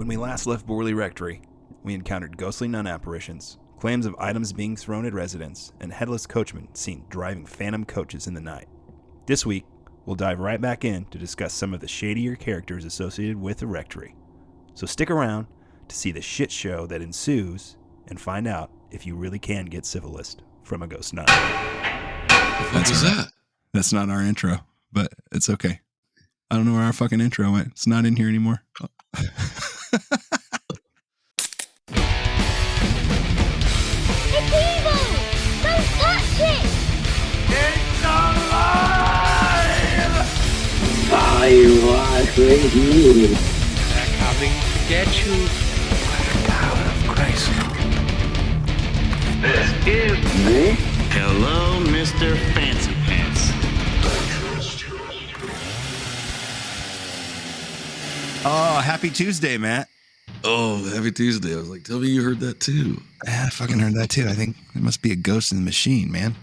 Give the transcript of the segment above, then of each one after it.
When we last left Borley Rectory, we encountered ghostly nun apparitions, claims of items being thrown at residents, and headless coachmen seen driving phantom coaches in the night. This week, we'll dive right back in to discuss some of the shadier characters associated with the Rectory. So stick around to see the shit show that ensues and find out if you really can get civilist from a ghost nun. What was that? That's not our intro, but it's okay. I don't know where our fucking intro went. It's not in here anymore. It's evil! Don't touch it! It's alive! I was with you. They're coming to get you. By the power of Christ. This is... Me? Hello, Mr. Fancy Pants. Oh, happy Tuesday, Matt. Oh, happy Tuesday. I was like, tell me you heard that too. Yeah, I fucking heard that too. I think there must be a ghost in the machine, man.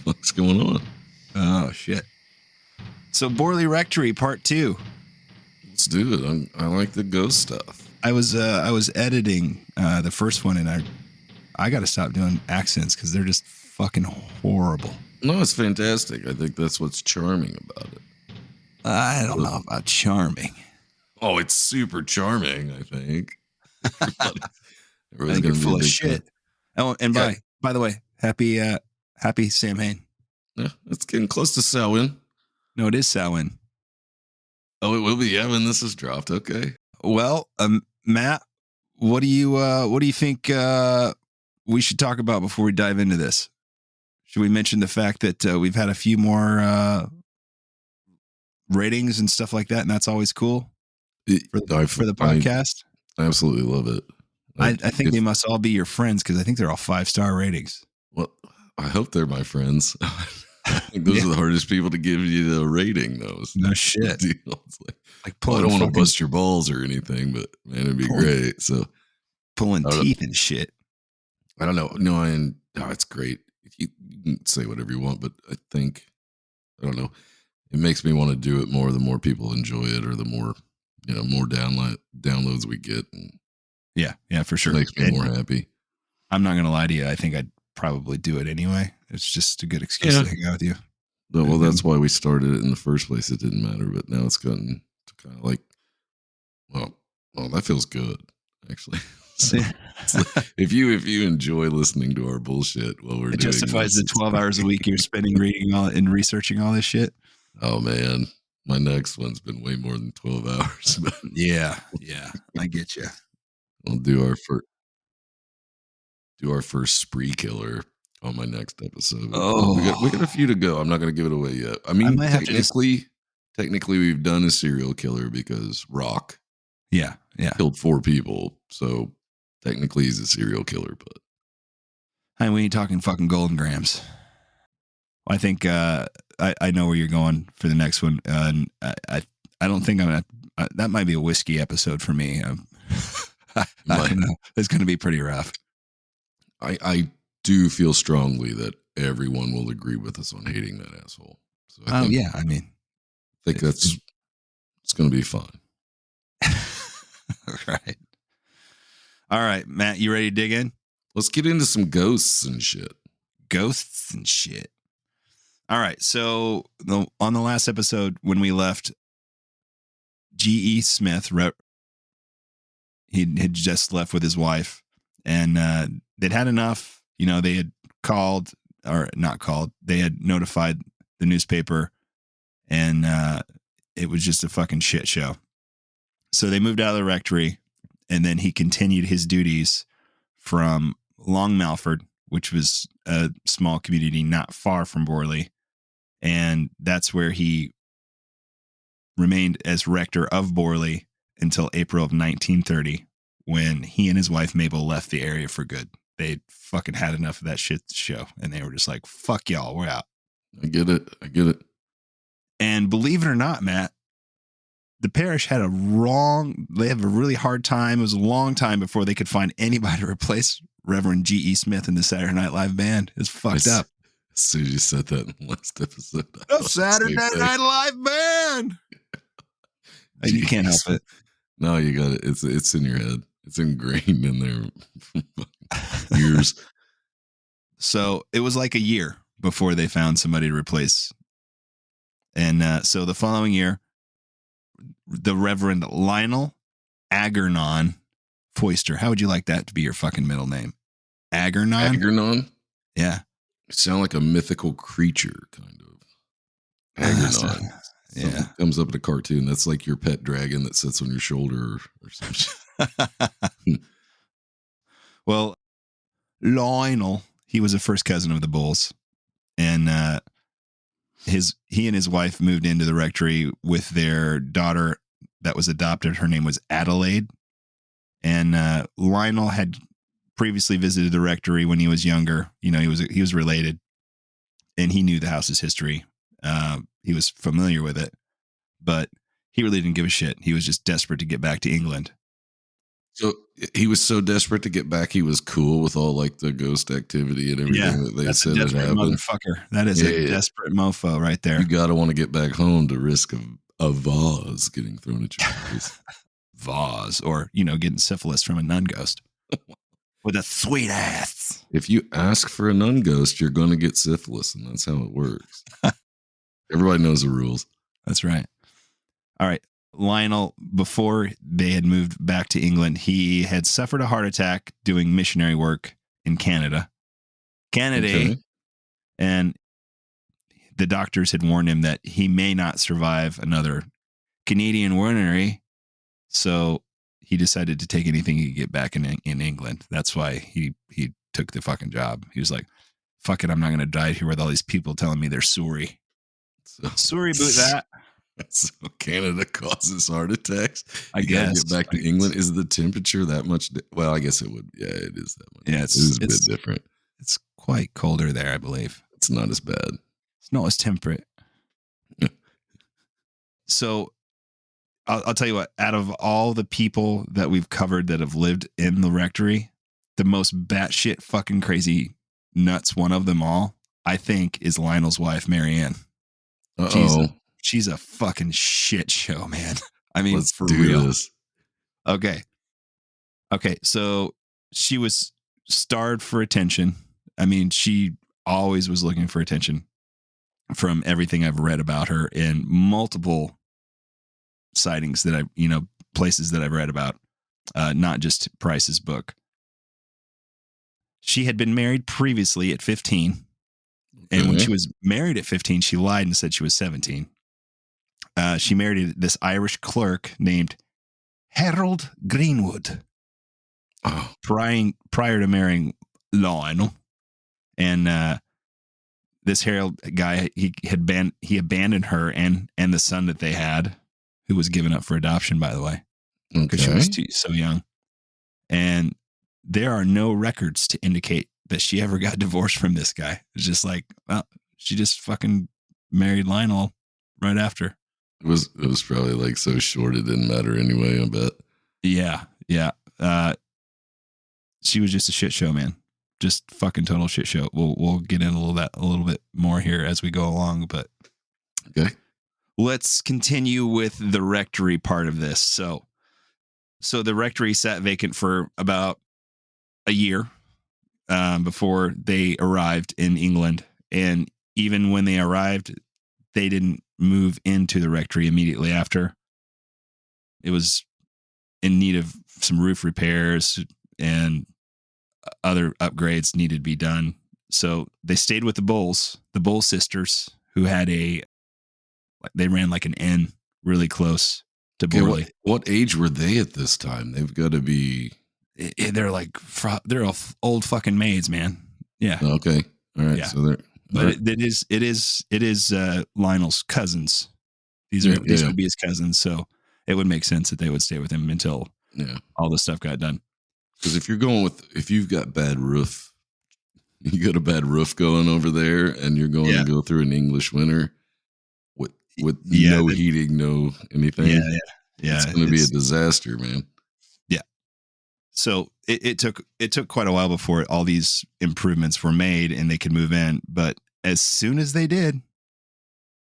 What's going on? Oh, shit. So, Borley Rectory, part 2. Let's do it. I like the ghost stuff. I was editing the first one, and I got to stop doing accents because they're just fucking horrible. No, it's fantastic. I think that's what's charming about it. I don't know about charming. Oh, it's super charming, I think. I think you're full of shit. Oh, and by the way, happy Samhain. Yeah, it's getting close to Samhain. No, it is Samhain. Oh, it will be. Yeah, when this is dropped. Okay. Well, Matt, what do you think we should talk about before we dive into this? Should we mention the fact that we've had a few more ratings and stuff like that, and that's always cool for the podcast? I absolutely love it. I think they must all be your friends because I think they're all 5-star ratings. Well, I hope they're my friends. I think those are the hardest people to give you the rating, though. No shit. It's like I don't want to bust your balls or anything, but man, it'd be great. So pulling teeth and shit. I don't know. No, it's great. You can say whatever you want, but I think, I don't know. It makes me want to do it more. The more people enjoy it, or the more, more downloads we get. And yeah, for sure. It makes me more happy. I'm not going to lie to you. I think I'd probably do it anyway. It's just a good excuse to hang out with you. Well, that's why we started it in the first place. It didn't matter, but now it's gotten to kind of like, well, that feels good, actually. So like, if you enjoy listening to our bullshit while we're it doing justifies this, the 12 hours a week you're spending reading all and researching all this shit. Oh man, my next one's been way more than 12 hours. But yeah, I get you. We'll do our first spree killer on my next episode. Oh, we got a few to go. I'm not going to give it away yet. I mean, technically, we've done a serial killer because Rock, killed 4 people. So technically, he's a serial killer. But hey, we ain't talking fucking Golden Grams. I think I know where you're going for the next one, and I don't think I'm gonna. That might be a whiskey episode for me. I don't know. It's going to be pretty rough. I do feel strongly that everyone will agree with us on hating that asshole. So I think it's going to be fun. Right. All right, Matt, you ready to dig in? Let's get into some ghosts and shit. All right. So on the last episode, when we left, G.E. Smith, he had just left with his wife, and they'd had enough. They had they had notified the newspaper, and it was just a fucking shit show. So they moved out of the rectory, and then he continued his duties from Long Malford, which was a small community not far from Borley, and that's where he remained as rector of Borley until April of 1930, when he and his wife Mabel left the area for good. They fucking had enough of that shit show, and they were just like, fuck y'all, we're out. I get it. And believe it or not, Matt, the parish they have a really hard time. It was a long time before they could find anybody to replace Reverend G.E. Smith in the Saturday Night Live band. It's fucked up. As soon as you said that in the last episode. The Saturday Night Live band! You can't help it. No, you got it. It's in your head. It's ingrained in there. Years. So it was like a year before they found somebody to replace. And so the following year, the Reverend Lionel Agernon Foister. How would you like that to be your fucking middle name? Agernon? Agernon? Yeah. You sound like a mythical creature, kind of. Agernon. Yeah. Something comes up in a cartoon. That's like your pet dragon that sits on your shoulder or something. Well, Lionel, he was a first cousin of the Bulls. And he and his wife moved into the rectory with their daughter that was adopted. Her name was Adelaide. And Lionel had previously visited the rectory when he was younger. You know, he was related, and he knew the house's history. He was familiar with it, but he really didn't give a shit. He was just desperate to get back to England. So he was so desperate to get back, he was cool with all like the ghost activity and everything that they said had happened. Motherfucker. That is a desperate mofo right there. You gotta want to get back home to risk a vase getting thrown at your face. Vase, or getting syphilis from a nun ghost with a sweet ass. If you ask for a nun ghost, you're gonna get syphilis, and that's how it works. Everybody knows the rules. That's right. All right. Lionel, before they had moved back to England, he had suffered a heart attack doing missionary work in Canada. Okay. And the doctors had warned him that he may not survive another Canadian winery. So he decided to take anything he could get back in England. That's why he took the fucking job. He was like, fuck it, I'm not going to die here with all these people telling me they're sorry. Sorry about that. So Canada causes heart attacks. I guess. Get back to England. Is the temperature that much? Well, I guess it would. Yeah, it is that much. Yeah, it is a bit different. It's quite colder there, I believe. It's not as bad. It's not as temperate. So I'll tell you what, out of all the people that we've covered that have lived in the rectory, the most batshit fucking crazy nuts one of them all, I think, is Lionel's wife, Marianne. She's a fucking shit show, man. I mean, let's for do real. This. Okay. So she was starved for attention. I mean, she always was looking for attention from everything I've read about her in multiple sightings that places that I've read about, not just Price's book. She had been married previously at 15. And when she was married at 15, she lied and said she was 17. She married this Irish clerk named Harold Greenwood prior to marrying Lionel. And this Harold guy, he abandoned her and the son that they had, who was given up for adoption, by the way, because she was so young. And there are no records to indicate that she ever got divorced from this guy. It's just like, well, she just fucking married Lionel right after. It was probably like so short it didn't matter anyway, I bet. Yeah. She was just a shit show, man. Just fucking total shit show. We'll get in a little bit more here as we go along, but okay. Let's continue with the rectory part of this. So the rectory sat vacant for about a year before they arrived in England. And even when they arrived, they didn't move into the rectory immediately after. It was in need of some roof repairs and other upgrades needed to be done. So they stayed with the Bull sisters, who had they ran like an inn really close to Borley. What age were they at this time? They've got to be... They're old fucking maids, man. Yeah. Okay. All right. Yeah. So they're... But it is Lionel's cousins. These would be his cousins, so it would make sense that they would stay with him until all this stuff got done. Because if you've got bad roof, you got a bad roof going over there, and you're going to go through an English winter with no heating, no anything. Yeah. It's going to be a disaster, man. Yeah. So it took quite a while before all these improvements were made and they could move in. But as soon as they did,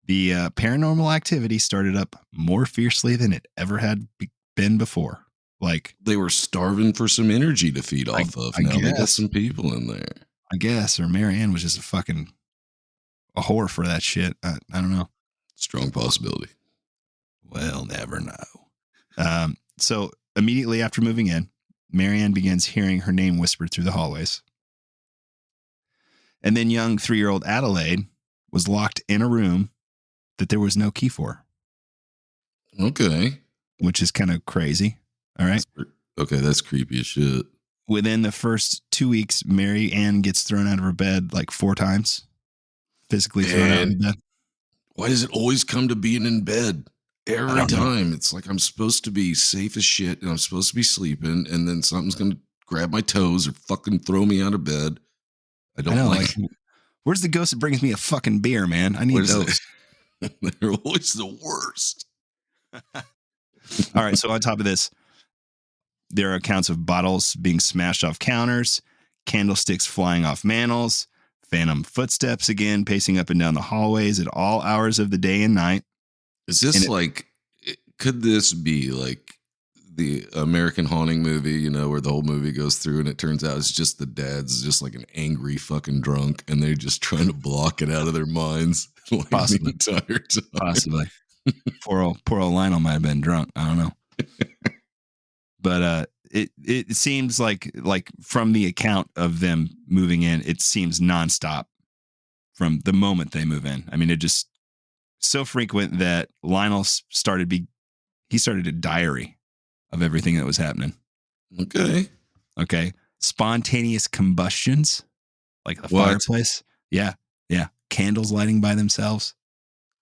the paranormal activity started up more fiercely than it ever had been before. Like, They were starving for some energy to feed off of. I Now they got guess. some people in there. I guess, or Marianne was just a whore for that shit. I don't know. Strong possibility. We'll never know. So immediately after moving in, Marianne begins hearing her name whispered through the hallways. And then young 3-year-old Adelaide was locked in a room that there was no key for, Okay. which is kind of crazy. All right. Okay, that's creepy as shit. Within the first 2 weeks, Mary Ann gets thrown out of her bed like 4 times. Physically thrown out of bed. Why does it always come to being in bed? Every don't know. time. It's like I'm supposed to be safe as shit and I'm supposed to be sleeping, and then something's going to grab my toes or fucking throw me out of bed. I don't know, like where's the ghost that brings me a fucking beer, man? I need What is those. They're always the worst. All right. So on top of this, there are accounts of bottles being smashed off counters, candlesticks flying off mantles, phantom footsteps again pacing up and down the hallways at all hours of the day and night. Is this could this be like the American Haunting movie, you know, where the whole movie goes through and it turns out it's just the dad's just like an angry fucking drunk and they're just trying to block it out of their minds like Possibly. the entire time. Possibly. poor old Lionel might have been drunk. I don't know. But it seems like from the account of them moving in, it seems nonstop from the moment they move in. I mean, it just so frequent that Lionel started a diary of everything that was happening. Okay. Spontaneous combustions, like the fireplace. Yeah. Candles lighting by themselves.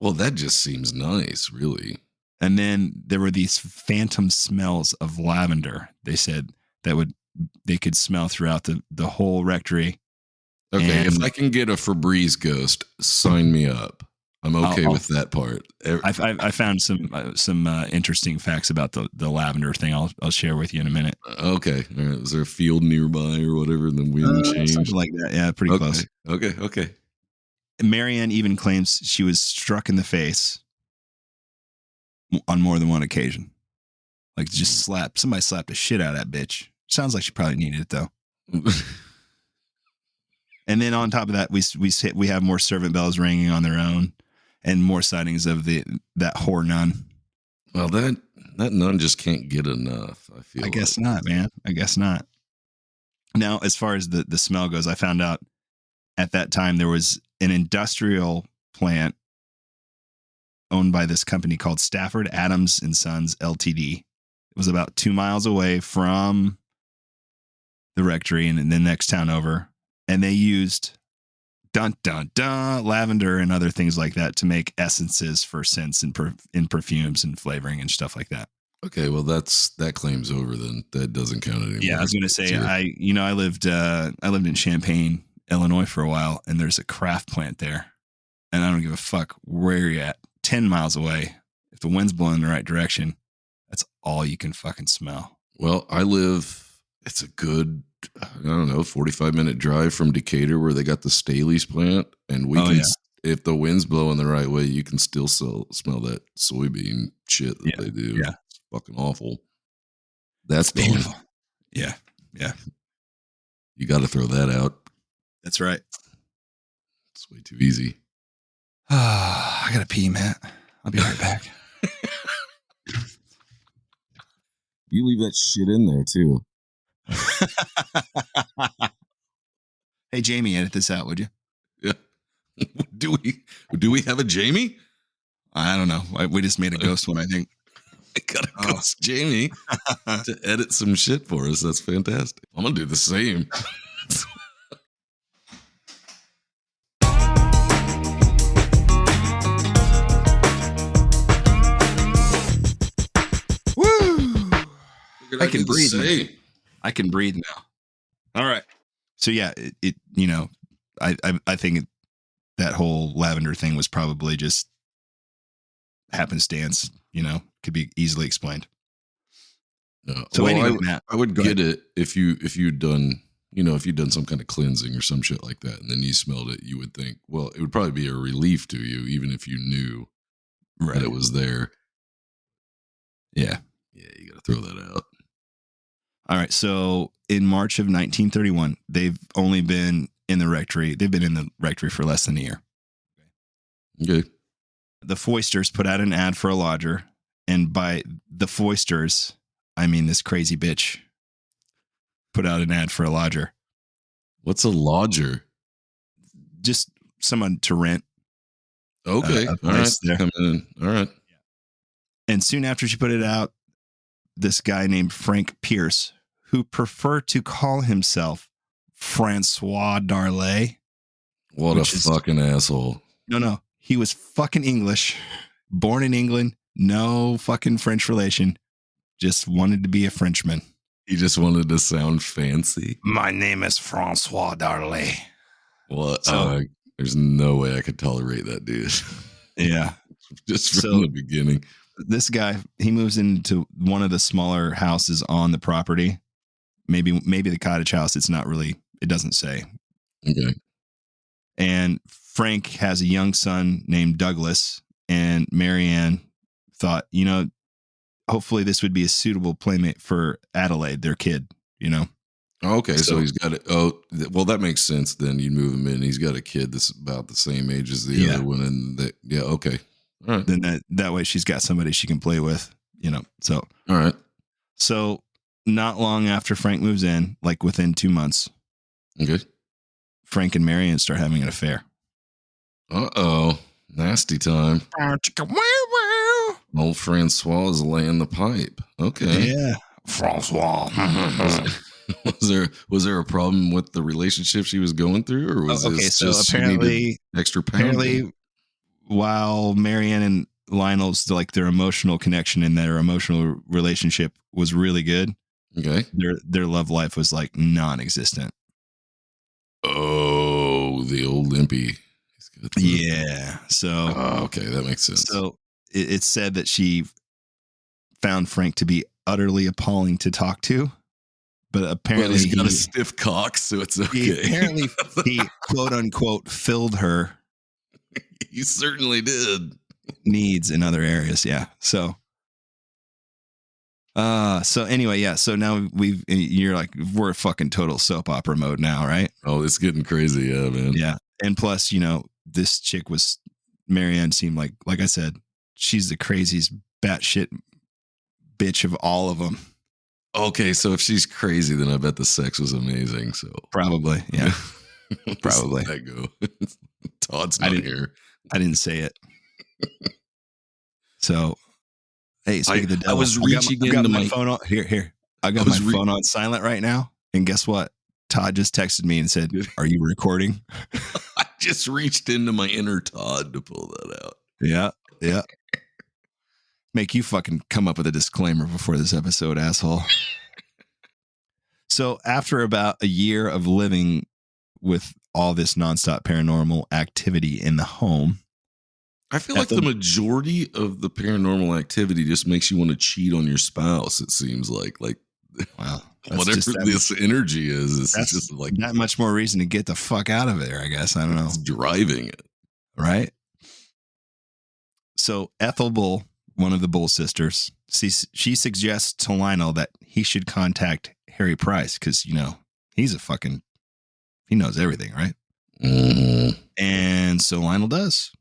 Well, that just seems nice, really. And then there were these phantom smells of lavender. They said they could smell throughout the whole rectory. Okay, And if I can get a Febreze ghost, sign me up. I'm okay with that part. I found some interesting facts about the lavender thing. I'll share with you in a minute. Okay, all right. Is there a field nearby or whatever? And the wind changed, something like that. Yeah, pretty close. Okay. Marianne even claims she was struck in the face on more than one occasion. Like just somebody slapped the shit out of that bitch. Sounds like she probably needed it though. And then on top of that, we have more servant bells ringing on their own, and more sightings of that whore nun. Well, that nun just can't get enough. I guess not, man. I guess not. Now, as far as the smell goes, I found out at that time there was an industrial plant owned by this company called Stafford Adams and Sons Ltd. It was about 2 miles away from the rectory and the next town over. And they used lavender and other things like that to make essences for scents and in perfumes and flavoring and stuff like that. Okay, well that claim's over then. That doesn't count anymore. Yeah, I was going to say I lived in Champaign, Illinois for a while, and there's a craft plant there. And I don't give a fuck where you're at. 10 miles away. If the wind's blowing in the right direction, that's all you can fucking smell. Well, it's a good 45-minute drive from Decatur where they got the Staley's plant, and if the wind's blowing the right way, you can still smell that soybean shit that they do. Yeah. It's fucking awful. That's beautiful. Yeah. You got to throw that out. That's right. It's way too easy. I gotta pee, Matt. I'll be right back. You leave that shit in there too. Hey, Jamie, edit this out, would you? Yeah. Do we have a Jamie? I don't know. We just made a ghost one, I think. I got a ghost Jamie to edit some shit for us. That's fantastic. I'm gonna do the same. Woo! I can breathe. I can breathe now. All right. So yeah, I think that whole lavender thing was probably just happenstance. Could be easily explained. No. So well, anyway, Matt, I would get it if you'd done some kind of cleansing or some shit like that, and then you smelled it, you would think, well, it would probably be a relief to you, even if you knew that it was there. Yeah. Yeah, you got to throw that out. All right. So in March of 1931, they've only been in the rectory. They've been in the rectory for less than a year. Okay. The Foisters put out an ad for a lodger. And by the Foisters, I mean this crazy bitch put out an ad for a lodger. What's a lodger? Just someone to rent. Okay. A All place right. there. Come in. All right. And soon after she put it out, this guy named Frank Pierce, who preferred to call himself Francois Darley. What a fucking asshole. No. He was fucking English, born in England, no fucking French relation, just wanted to be a Frenchman. He just wanted to sound fancy. My name is Francois Darley. Well, So- there's no way I could tolerate that dude. Yeah. Just from So- the beginning. This guy, he moves into one of the smaller houses on the property. Maybe the cottage house. It's not really, it doesn't say. Okay. And Frank has a young son named Douglas, and Marianne thought, hopefully this would be a suitable playmate for Adelaide, their kid, Okay, so So- he's got it. Oh, well, that makes sense. Then you move him in. He's got a kid that's about the same age as the Yeah. other one, and okay, all right, Then that way she's got somebody she can play with, So, all right, so not long after Frank moves in, like within 2 months, okay. Frank and Marianne start having an affair. Oh, nasty time. Old Francois is laying the pipe. Okay, Yeah, Francois. was there a problem with the relationship she was going through, or was Okay, this so just she needed apparently, extra pounding? while Marianne and Lionel's their emotional connection and their emotional relationship was really good, Okay. their love life was like non-existent. Oh, the old limpy. He's got the- Yeah. So Oh, okay, that makes sense. so it's said that she found Frank to be utterly appalling to talk to, but Well, apparently he's got a stiff cock, so it's okay. he quote unquote filled her He certainly did. needs in other areas. Yeah. So anyway, yeah. So now you're like, we're fucking total soap opera mode now, right? Oh, it's getting crazy, yeah, man. Yeah. And plus, this chick Marianne seemed like I said, she's the craziest batshit bitch of all of them. Okay, so if she's crazy, then I bet the sex was amazing. So Probably. Yeah. Let's Probably. let that go. Todd's I not didn't- here. I didn't say it. So, hey, speaking of the I devil, was reaching I got into my my- phone on here. I got I was my phone on silent right now, and guess what? Todd just texted me and said, "Are you recording?" I just reached into my inner Todd to pull that out. Yeah. Make you fucking come up with a disclaimer before this episode, asshole. So after about a year of living with all this nonstop paranormal activity in the home, I feel like Ethel- the majority of the paranormal activity just makes you want to cheat on your spouse. It seems like wow, whatever this energy is, it's that's just like not much more reason to get the fuck out of there, I guess. I don't know. it's driving it. Right? So Ethel Bull, one of the Bull sisters, she suggests to Lionel that he should contact Harry Price because, he's he knows everything, right? Mhm. And so Lionel does.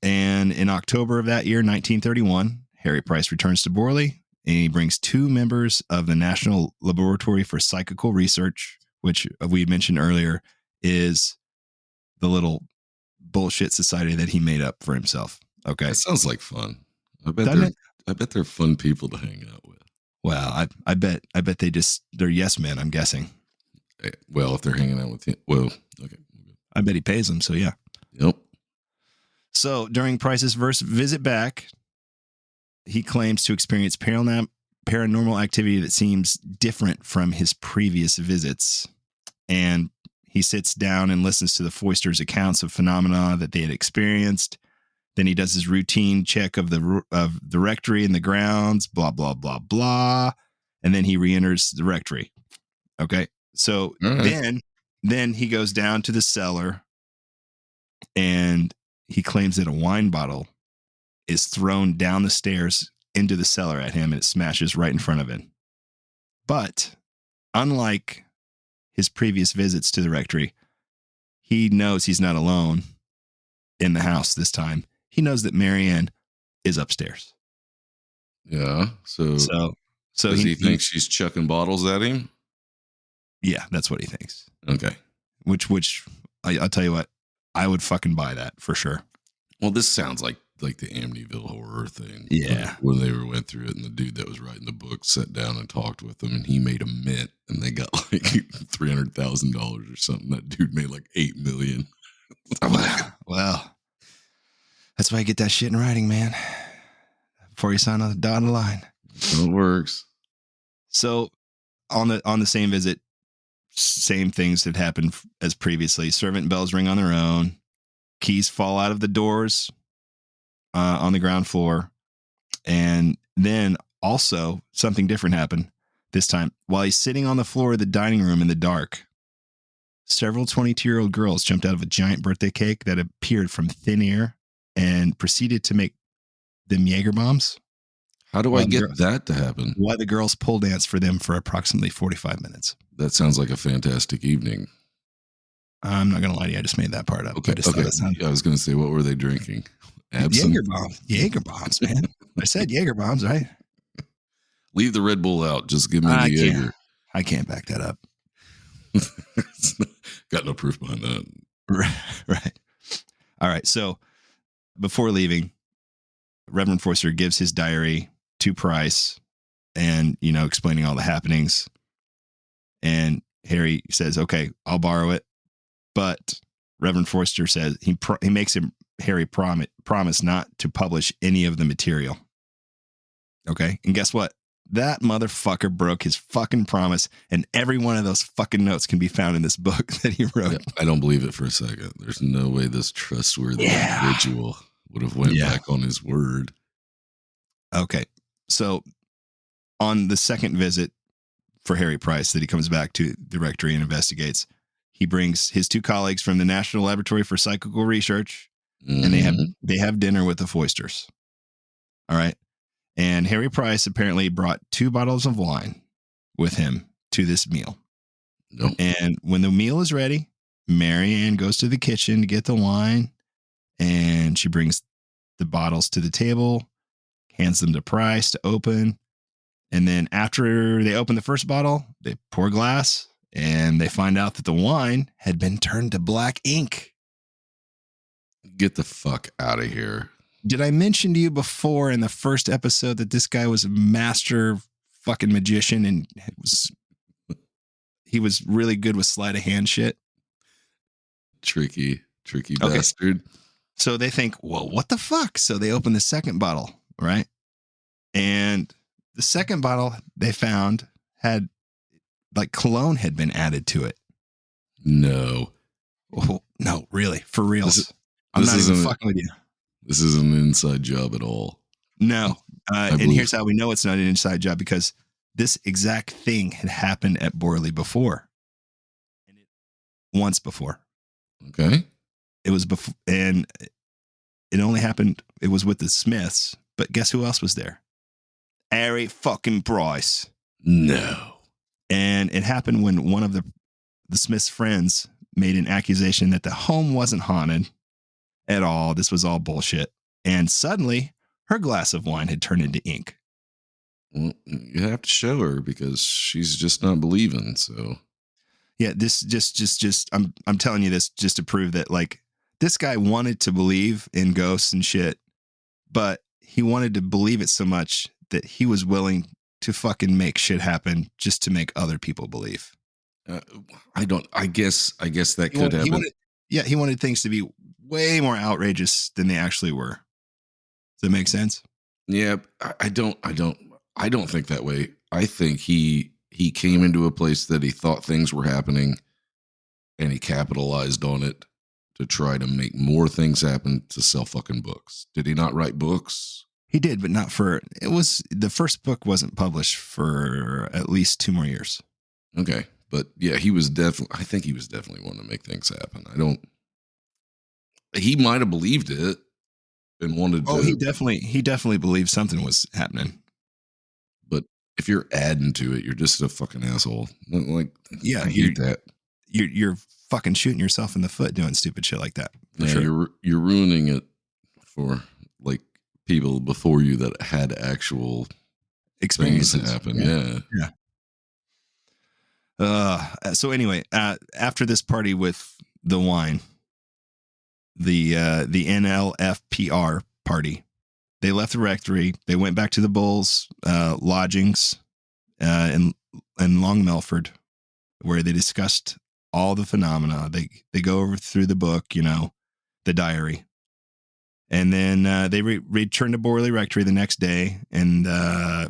And in October of that year, 1931, Harry Price returns to Borley and he brings 2 members of the National Laboratory for Psychical Research, which we had mentioned earlier is the little bullshit society that he made up for himself. Okay. That sounds like fun. Doesn't I bet they're fun people to hang out with. Well, I bet they're yes men, I'm guessing. Well, if they're hanging out with him, well, okay. I bet he pays them, so yeah. Yep. So during Price's visit back, he claims to experience paranormal activity that seems different from his previous visits. And he sits down and listens to the Foisters' accounts of phenomena that they had experienced. Then he does his routine check of the rectory and the grounds, blah, blah, blah, blah. And then he re-enters the rectory. Okay. So All right. then he goes down to the cellar and he claims that a wine bottle is thrown down the stairs into the cellar at him and it smashes right in front of him. But unlike his previous visits to the rectory, he knows he's not alone in the house this time. He knows that Marianne is upstairs. Yeah. So does he think she's chucking bottles at him? Yeah, that's what he thinks. Okay. Which I'll tell you what, I would fucking buy that for sure. Well, this sounds like the Amityville horror thing. Yeah. When they went through it, and the dude that was writing the book sat down and talked with them, and he made a mint, and they got like $300,000 or something. That dude made like $8 million. Well, that's why you get that shit in writing, man. Before you sign on the dotted line. So it works. So on the same visit, same things had happened as previously. Servant bells ring on their own. Keys fall out of the doors on the ground floor. And then also something different happened this time. While he's sitting on the floor of the dining room in the dark, several 22-year-old girls jumped out of a giant birthday cake that appeared from thin air and proceeded to make them Jaeger bombs. How do I get that to happen? Why the girls pole danced for them for approximately 45 minutes. That sounds like a fantastic evening. I'm not going to lie to you. I just made that part up. Okay. I was going to say, what were they drinking? Absinthe? Jaeger bombs, man. I said Jaeger bombs, right? Leave the Red Bull out. Just give me the Jaeger. I can't back that up. Got no proof behind that. Right. All right. So before leaving, Reverend Forster gives his diary to Price and, explaining all the happenings. And Harry says, okay, I'll borrow it. But Reverend Forster says he makes Harry promise not to publish any of the material. Okay. And guess what? That motherfucker broke his fucking promise. And every one of those fucking notes can be found in this book that he wrote. Yeah, I don't believe it for a second. There's no way this trustworthy individual would have went back on his word. Okay. So on the second visit for Harry Price that he comes back to the rectory and investigates, he brings his two colleagues from the National Laboratory for Psychical Research, and they have dinner with the Foisters. All right. And Harry Price apparently brought 2 bottles of wine with him to this meal. Nope. And when the meal is ready, Marianne goes to the kitchen to get the wine, and she brings the bottles to the table, hands them to Price to open. And then after they open the first bottle, they pour glass, and they find out that the wine had been turned to black ink. Get the fuck out of here. Did I mention to you before in the first episode that this guy was a master fucking magician and he was really good with sleight of hand shit? Tricky bastard. So they think, well, what the fuck? So they open the second bottle, right? And the second bottle they found had like cologne had been added to it. No. Oh, no, really, for reals. I'm not even fucking with you. This isn't an inside job at all. No. And here's how we know it's not an inside job, because this exact thing had happened at Borley before. Once before. Okay. It was before, and it only happened, it was with the Smiths, but guess who else was there? Harry fucking Price. No. And it happened when one of the Smiths' friends made an accusation that the home wasn't haunted at all. This was all bullshit. And suddenly, her glass of wine had turned into ink. Well, you have to show her because she's just not believing. So, yeah, this just I'm telling you this just to prove that, like, this guy wanted to believe in ghosts and shit, but he wanted to believe it so much that he was willing to fucking make shit happen just to make other people believe. I guess that could happen. He wanted things to be way more outrageous than they actually were. Does that make sense? Yeah, I don't think that way. I think he came into a place that he thought things were happening, and he capitalized on it to try to make more things happen to sell fucking books. Did he not write books? He did, but not for, the first book wasn't published for at least 2 more years. Okay. But yeah, I think he was definitely wanting to make things happen. He might have believed it, and wanted Oh, to. he definitely believed something was happening. But if you're adding to it, you're just a fucking asshole. Like, Yeah, I hate that. You're fucking shooting yourself in the foot doing stupid shit like that. For Yeah, sure. you're ruining it for like people before you that had actual things Experiences. happen. Yeah. So anyway, after this party with the wine, the NLFPR party, they left the rectory. They went back to the Bulls lodgings in Long Melford, where they discussed all the phenomena. They go over through the book, the diary. And then they return to Borley Rectory the next day, and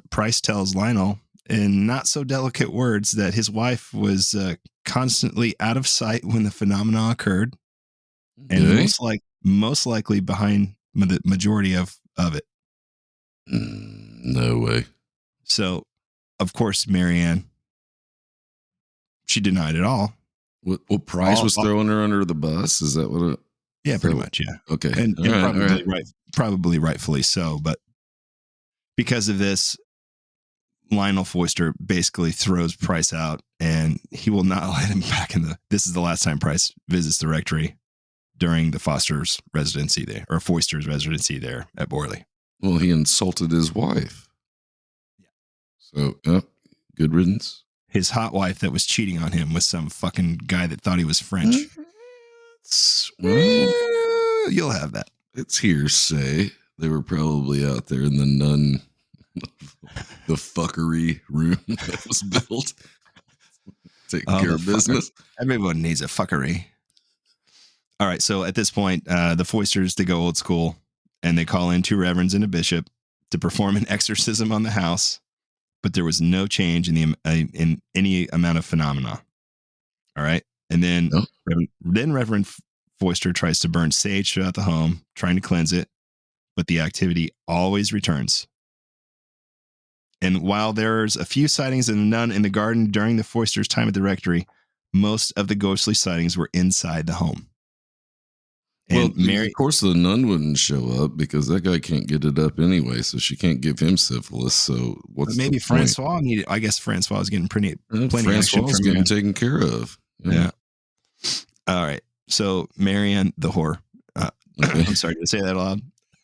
Price tells Lionel in not so delicate words that his wife was constantly out of sight when the phenomena occurred, and most likely behind the majority of it. No way. So, of course, Marianne, she denied it all. What Price was throwing her under the bus? Is that what it? Yeah, pretty much. Yeah. Okay. And All right. probably rightfully so. But because of this, Lionel Foister basically throws Price out, and he will not let him back this is the last time Price visits the rectory during the Foister's residency there at Borley. Well, he insulted his wife. Yeah. So, good riddance. His hot wife that was cheating on him with some fucking guy that thought he was French. Well, you'll have that. It's hearsay. They were probably out there in the fuckery room that was built, taking care of business. Everyone needs a fuckery. All right, so at this point, the Foisters, they go old school, and they call in 2 reverends and a bishop to perform an exorcism on the house, but there was no change in any amount of phenomena. All right, and then Reverend Foister tries to burn sage throughout the home, trying to cleanse it, but the activity always returns. And while there's a few sightings of the nun in the garden during the Foisters' time at the rectory, most of the ghostly sightings were inside the home. And of course, the nun wouldn't show up because that guy can't get it up anyway, so she can't give him syphilis. So maybe Francois needed? I guess Francois is getting plenty Francois was getting taken care of. Yeah. All right. So Marianne, the whore, I'm sorry to say that aloud.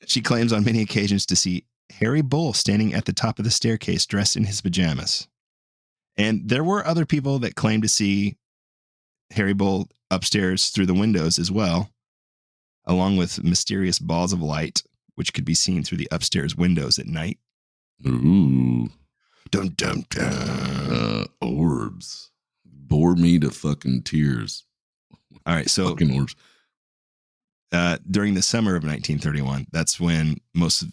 She claims on many occasions to see Harry Bull standing at the top of the staircase dressed in his pajamas. And there were other people that claimed to see Harry Bull upstairs through the windows as well, along with mysterious balls of light, which could be seen through the upstairs windows at night. Ooh. Dun, dun, dun. Orbs. Bore me to fucking tears. All right, so fucking orbs. During the summer of 1931, that's when most of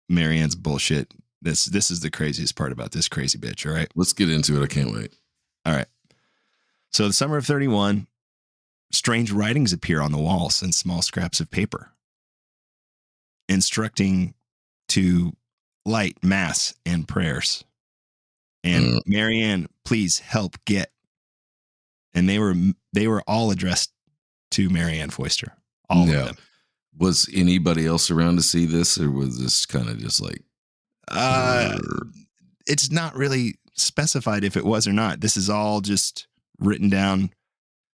Marianne's bullshit. This is the craziest part about this crazy bitch. All right, let's get into it. I can't wait. All right. So the summer of 31, strange writings appear on the walls and small scraps of paper, instructing to light mass and prayers. And Marianne, please help get. And they were all addressed to Marianne Foister. All of them. Was anybody else around to see this, or was this kind of just like? It's not really specified if it was or not. This is all just written down,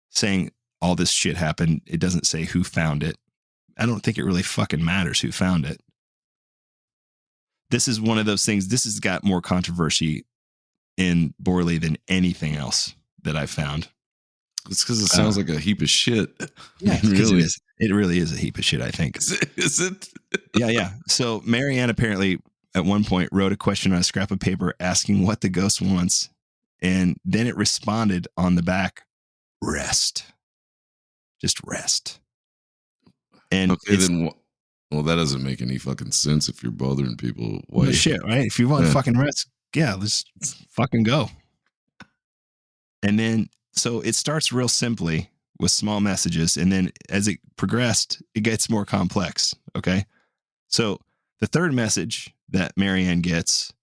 saying all this shit happened. It doesn't say who found it. I don't think it really fucking matters who found it. This is one of those things. This has got more controversy in Borley than anything else that I've found. It's because it sounds like a heap of shit. Yeah, really. It is. It really is a heap of shit, I think. Is it? Yeah. So Marianne apparently at one point wrote a question on a scrap of paper asking what the ghost wants. And then it responded on the back, rest. Just rest. And okay, then, well, that doesn't make any fucking sense if you're bothering people. Why? Well, shit, right? If you want fucking rest, yeah, let's fucking go. And then, so it starts real simply with small messages. And then as it progressed, it gets more complex. Okay. So the third message that Marianne gets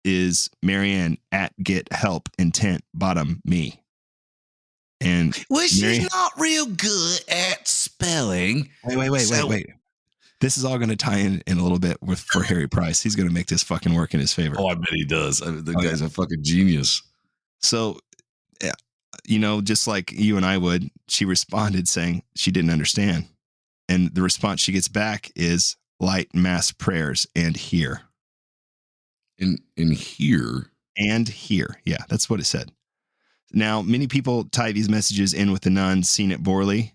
is Marianne at get help intent bottom me. And well, she's not real good at spelling. Wait. This is all going to tie in a little bit for Harry Price. He's going to make this fucking work in his favor. Oh, I bet he does. The guy's a fucking genius. So, just like you and I would, she responded saying she didn't understand. And the response she gets back is light mass prayers and here. In here. And here. Yeah, that's what it said. Now, many people tie these messages in with the nuns seen at Borley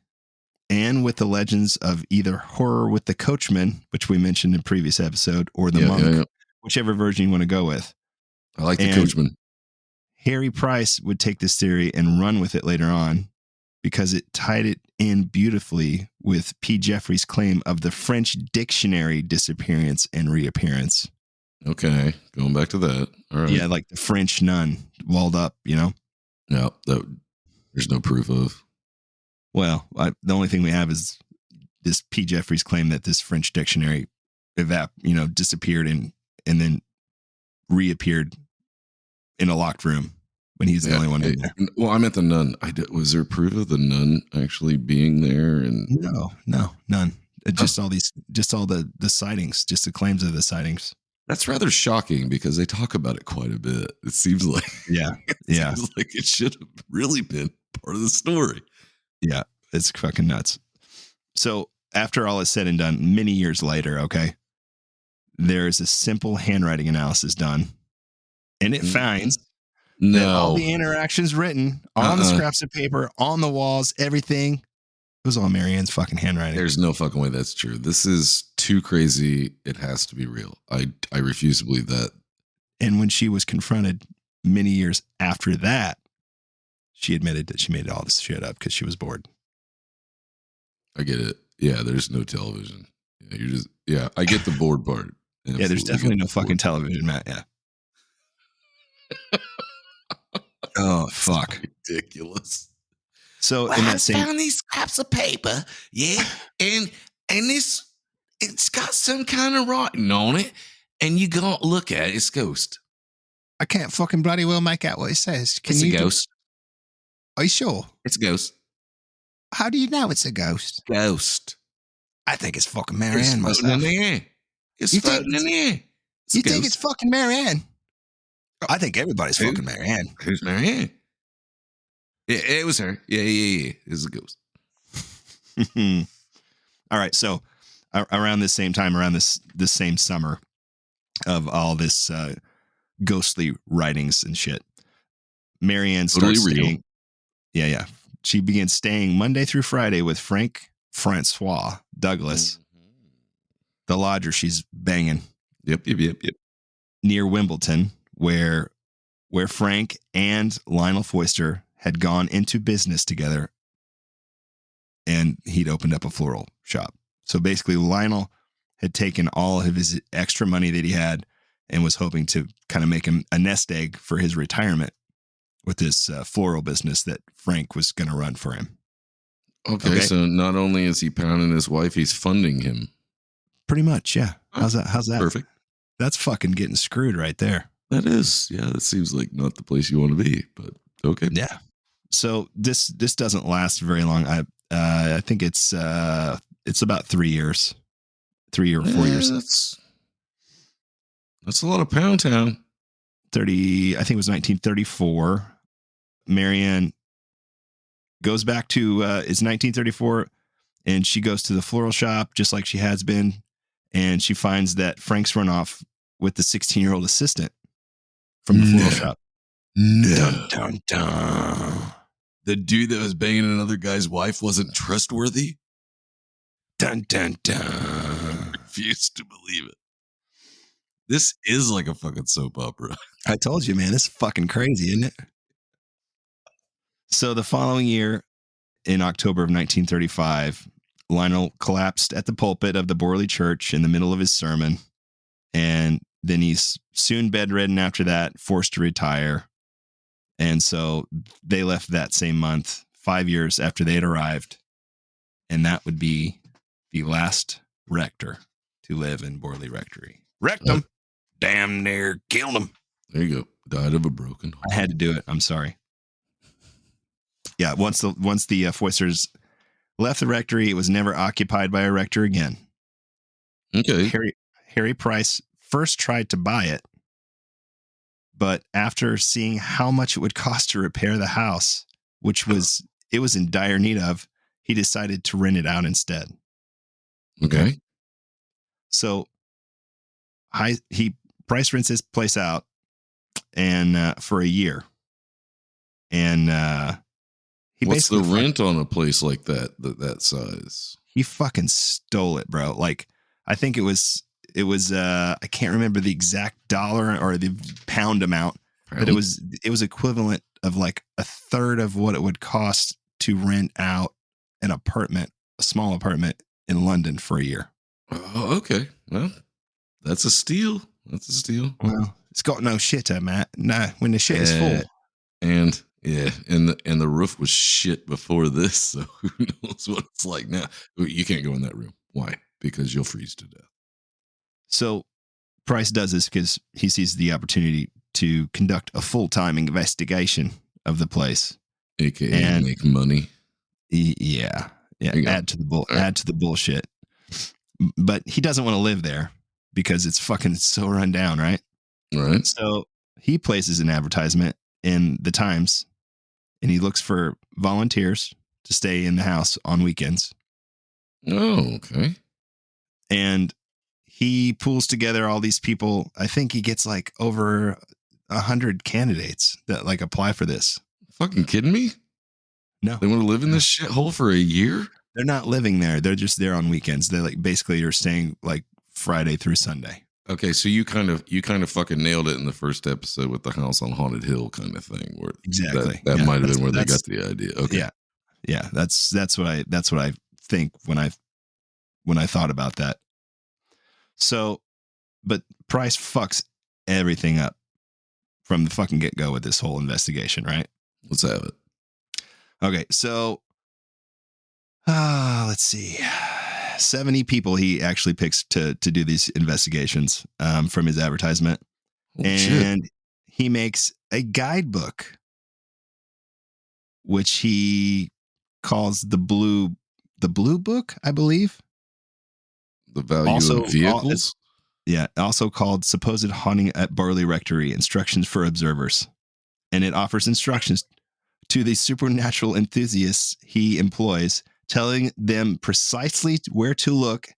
and with the legends of either horror with the coachman, which we mentioned in previous episode, or the monk, whichever version you want to go with. I like the coachman. Harry Price would take this theory and run with it later on because it tied it in beautifully with P. Jeffrey's claim of the French dictionary disappearance and reappearance. Okay, going back to that. All right. Yeah, like the French nun walled up, No, there's no proof of. Well, the only thing we have is this P. Jeffrey's claim that this French dictionary disappeared and then reappeared in a locked room when he's the only one in there. Well, I meant the nun. Was there proof of the nun actually being there? And no, none. Just all the sightings, just the claims of the sightings. That's rather shocking because they talk about it quite a bit. It seems like seems like it should have really been part of the story. Yeah, it's fucking nuts. So after all is said and done, many years later, okay, there is a simple handwriting analysis done, and it finds that all the interactions written on the scraps of paper, on the walls, everything, it was all Marianne's fucking handwriting. There's no fucking way that's true. This is too crazy. It has to be real. I refuse to believe that. And when she was confronted many years after that, she admitted that she made all this shit up because she was bored. I get it. Yeah, there's no television. I get the bored part. Absolutely. Yeah, there's definitely no fucking television, Matt. Yeah. Oh, fuck. Ridiculous. So in that found these scraps of paper, and this, it's got some kind of writing on it, and you go look at it, it's ghost. I can't fucking bloody well make out what it says. It's a ghost. Are you sure? It's a ghost. How do you know it's a ghost? Ghost. I think it's fucking Marianne myself. In the air. It's floating in the air. You think it's fucking Marianne? I think everybody's fucking Marianne. Who's Marianne? Yeah, it was her. Yeah. It was a ghost. All right. So around this same time, around this same summer of all this ghostly writings and shit, Marianne starts staying. Yeah. She begins staying Monday through Friday with Francois Douglas, the lodger she's banging. Yep. Near Wimbledon, where Frank and Lionel Foister had gone into business together, and he'd opened up a floral shop. So basically, Lionel had taken all of his extra money that he had and was hoping to kind of make him a nest egg for his retirement with this floral business that Frank was going to run for him. Okay, so not only is he pounding his wife, he's funding him. Pretty much, yeah. How's that? Perfect. That's fucking getting screwed right there. That is. Yeah, that seems like not the place you want to be, but okay. Yeah. So this doesn't last very long. I think it's about 3 years. 3 or 4 years. That's a lot of Pound Town. 30, I think it was 1934. Marianne goes back to it's 1934, and she goes to the floral shop just like she has been, and she finds that Frank's run off with the 16-year-old assistant from the floral shop. No. Dun, dun, dun. The dude that was banging another guy's wife wasn't trustworthy? Dun, dun, dun. I refuse to believe it. This is like a fucking soap opera. I told you, man, this is fucking crazy, isn't it? So the following year, in October of 1935, Lionel collapsed at the pulpit of the Borley Church in the middle of his sermon. And then he's soon bedridden after that, forced to retire. And so they left that same month, 5 years after they had arrived. And that would be the last rector to live in Borley Rectory. Wrecked him. Damn near killed him. There you go. Died of a broken heart. I had to do it. I'm sorry. Yeah, once the Foisters left the rectory, it was never occupied by a rector again. Okay. Harry Price first tried to buy it, but after seeing how much it would cost to repair the house, which it was in dire need of, he decided to rent it out instead. Okay. So Price rents his place out and for a year. And he What's the basically rent on a place like that size? he fucking stole it, bro. Like, I think it was I can't remember the exact dollar or the pound amount, but it was equivalent of like a third of what it would cost to rent out an apartment, a small apartment in London for a year. Oh, okay. Well, that's a steal. That's a steal. Well, it's got no shitter, Matt. No, when the shit is full. And yeah, and the roof was shit before this, so who knows what it's like now. You can't go in that room. Why? Because you'll freeze to death. So Price does this because he sees the opportunity to conduct a full-time investigation of the place, AKA make money. Yeah. Add to the bullshit. But he doesn't want to live there because it's fucking so run down, right? Right. So he places an advertisement in the Times, and he looks for volunteers to stay in the house on weekends. Oh, okay. And he pulls together all these people. I think he gets like over 100 candidates that like apply for this. Fucking kidding me? No. They want to live in this shithole for a year? They're not living there. They're just there on weekends. They're like basically you're staying like Friday through Sunday. Okay, so you kind of fucking nailed it in the first episode with the house on Haunted Hill kind of thing. Where exactly that might have been where they got the idea. Okay, yeah. That's what I think when I thought about that. So, but Price fucks everything up from the fucking get go with this whole investigation, right? Let's have it. Okay, so let's see. 70 people he actually picks to do these investigations from his advertisement. And he makes a guidebook, which he calls the blue book, I believe. The value of vehicles? Also called Supposed Haunting at Borley Rectory, Instructions for Observers. And it offers instructions to the supernatural enthusiasts he employs, telling them precisely where to look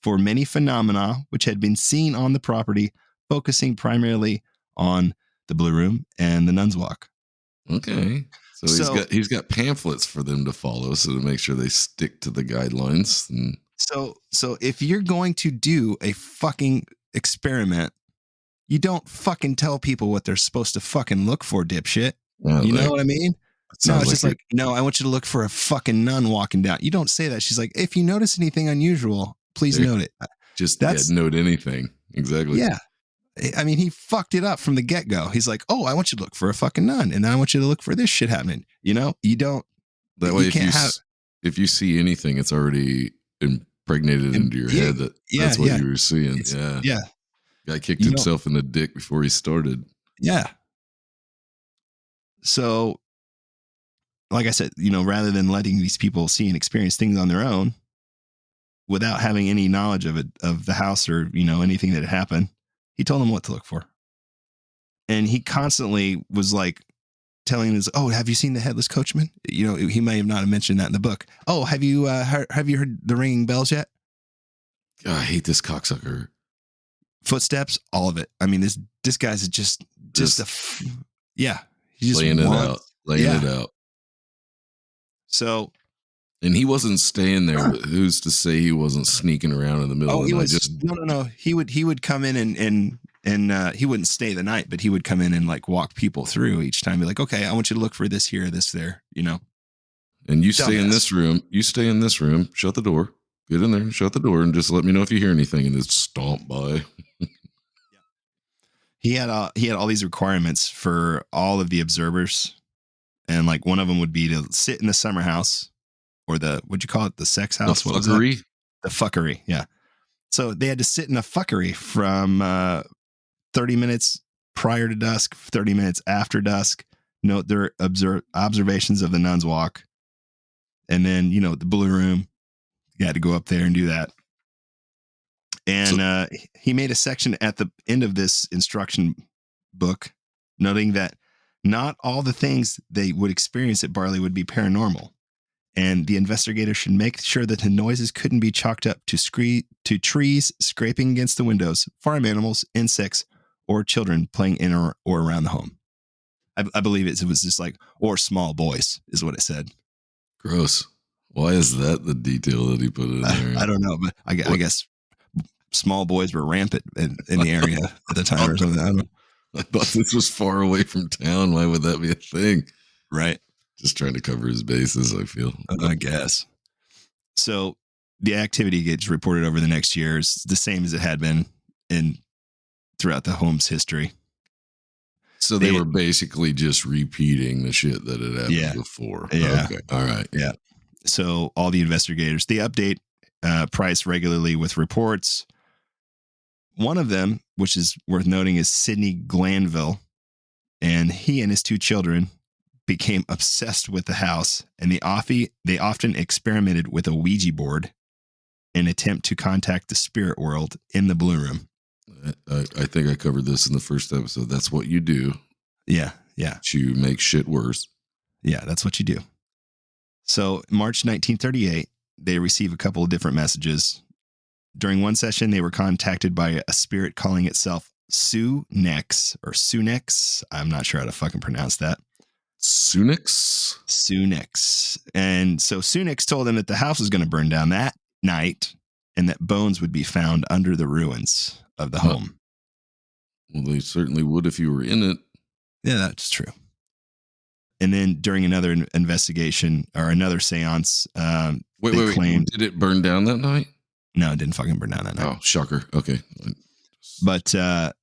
for many phenomena which had been seen on the property, focusing primarily on the Blue Room and the Nun's Walk. Okay. So he's got pamphlets for them to follow, so to make sure they stick to the guidelines. And so if you're going to do a fucking experiment, you don't fucking tell people what they're supposed to fucking look for, dipshit. You know what I mean? No, it's just like, no, I want you to look for a fucking nun walking down. You don't say that. She's like, if you notice anything unusual, please note it. Just note anything. Exactly. Yeah. I mean, he fucked it up from the get-go. He's like, oh, I want you to look for a fucking nun, and then I want you to look for this shit happening. You know, you don't. That way, if you see anything, it's already impregnated into your head that's what you were seeing. Yeah. Guy kicked himself in the dick before he started. Yeah. So, like I said, rather than letting these people see and experience things on their own without having any knowledge of it, of the house or, anything that had happened, he told them what to look for. And he constantly was like telling us, oh, have you seen the Headless Coachman? He may have not have mentioned that in the book. Oh, have you heard the ringing bells yet? God, I hate this cocksucker. Footsteps, all of it. I mean, this guy's just yeah. He just laying it out. So, and he wasn't staying there, but who's to say he wasn't sneaking around in the middle of the night? No. He would come in and he wouldn't stay the night, but he would come in and like walk people through each time. Be like, okay, I want you to look for this here, this there, And you stay in this room. Shut the door. Get in there, shut the door, and just let me know if you hear anything, and just stomp by. He had all these requirements for all of the observers, and like one of them would be to sit in the summer house, or what'd you call it, the sex house? The fuckery. The fuckery, yeah. So they had to sit in a fuckery from 30 minutes prior to dusk, 30 minutes after dusk. Note their observations of the Nun's Walk, and then the Blue Room. You had to go up there and do that. And he made a section at the end of this instruction book noting that not all the things they would experience at Borley would be paranormal. And the investigator should make sure that the noises couldn't be chalked up to trees scraping against the windows, farm animals, insects, or children playing in or around the home. I believe it was just like, or small boys is what it said. Gross. Why is that the detail that he put in there? I don't know, but I guess small boys were rampant in the area at the time or something. I don't know. I thought this was far away from town. Why would that be a thing? Right. Just trying to cover his bases, I feel. I guess. So the activity gets reported over the next years, the same as it had been throughout the home's history. So they were basically just repeating the shit that had happened before. Yeah. Okay. All right. Yeah. So all the investigators, they update Price regularly with reports. One of them, which is worth noting, is Sidney Glanville. And he and his 2 children became obsessed with the house. And they often experimented with a Ouija board in an attempt to contact the spirit world in the Blue Room. I think I covered this in the first episode. That's what you do. Yeah. Yeah. To make shit worse. Yeah, that's what you do. So March 1938, they receive a couple of different messages. During one session, they were contacted by a spirit calling itself Sunex or Sunex. I'm not sure how to fucking pronounce that. Sunex. And so Sunex told them that the house was going to burn down that night and that bones would be found under the ruins of the home. Well, they certainly would if you were in it. Yeah, that's true. And then during another investigation or another seance, wait. claimed, did it burn down that night? No, it didn't fucking burn down that night. Oh, shocker. Okay. But on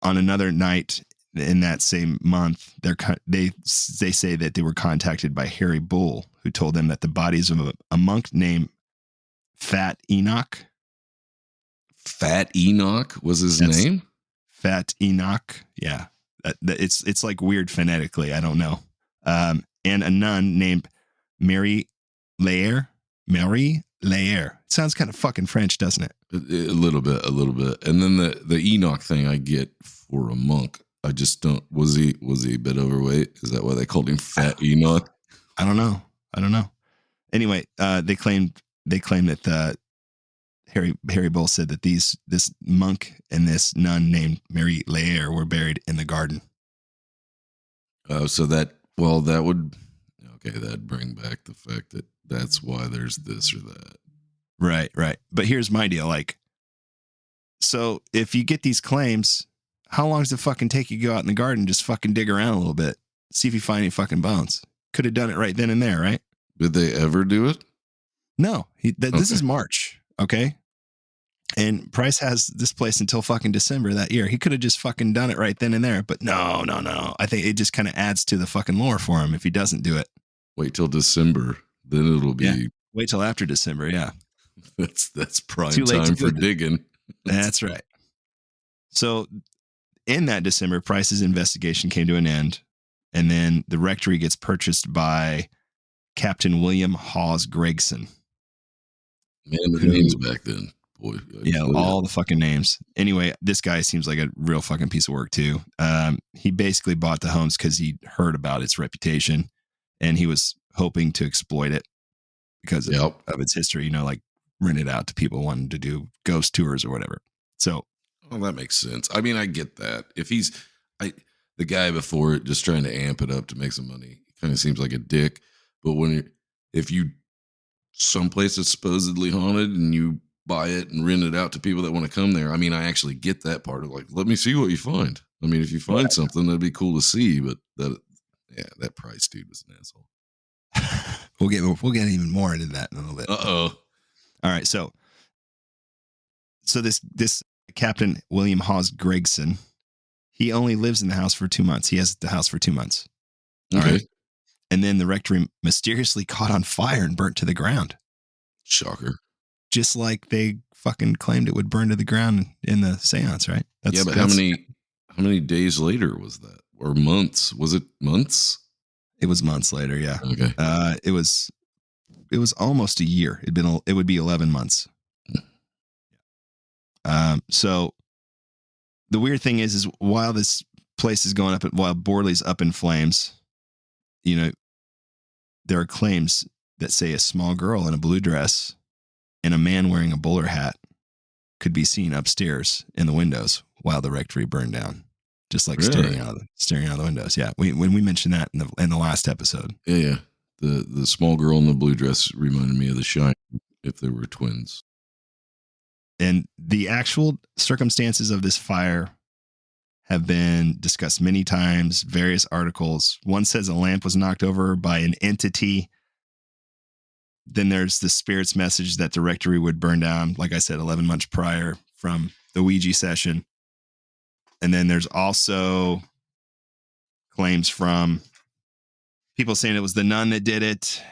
another night in that same month, they say that they were contacted by Harry Bull, who told them that the bodies of a monk named Fat Enoch. Fat Enoch was his name? Fat Enoch. Yeah. It's like weird phonetically. I don't know. And a nun named Mary Lair. It sounds kind of fucking French, doesn't it? A little bit. And then the Enoch thing I get for a monk. I just don't. Was he a bit overweight? Is that why they called him Fat Enoch? I don't know. Anyway, they claim that Harry Bull said that this monk and this nun named Mary Lair were buried in the garden. So that would that'd bring back the fact that that's why there's this or that. Right. But here's my deal. Like, so if you get these claims, how long does it fucking take you to go out in the garden, just fucking dig around a little bit, see if you find any fucking bones? Could have done it right then and there, right? Did they ever do it? No. This is March, okay? And Price has this place until fucking December that year. He could have just fucking done it right then and there, but no. I think it just kind of adds to the fucking lore for him if he doesn't do it. Wait till December, then it'll be. Yeah. Wait till after December, yeah. That's prime Too late time to for do it. digging. That's right. So in that December, Price's investigation came to an end, and then the rectory gets purchased by Captain William Hawes Gregson. Man, the names back then. Boy, yeah, all the fucking names. Anyway, this guy seems like a real fucking piece of work too. He basically bought the homes because he heard about its reputation, and he was hoping to exploit it because of its history. Like rent it out to people wanting to do ghost tours or whatever. So, well, that makes sense. I mean, I get that. If he's the guy before it, just trying to amp it up to make some money, kind of seems like a dick. But if you someplace that's supposedly haunted and you buy it and rent it out to people that want to come there. I mean, I actually get that part of like, let me see what you find. I mean, if you find something, that'd be cool to see. But that Price dude was an asshole. We'll get even more into that in a little bit. Uh-oh. All right, so this Captain William Hawes Gregson, he only lives in the house for 2 months. He has the house for 2 months. All right. And then the rectory mysteriously caught on fire and burnt to the ground. Shocker. Just like they fucking claimed it would burn to the ground in the seance, right? But how many days later was that? Or months? Was it months? It was months later, yeah. Okay. It was almost a year. It would be 11 months. So the weird thing is while this place is going up, while Borley's up in flames, you know, there are claims that say a small girl in a blue dress and a man wearing a bowler hat could be seen upstairs in the windows while the rectory burned down, just like Really? staring out the windows. Yeah, when we mentioned that in the last episode. Yeah. The small girl in the blue dress reminded me of The Shining if they were twins. And the actual circumstances of this fire have been discussed many times, various articles. One says a lamp was knocked over by an entity. Then there's the spirit's message that the rectory would burn down, like I said, 11 months prior from the Ouija session. And then there's also claims from people saying it was the nun that did it.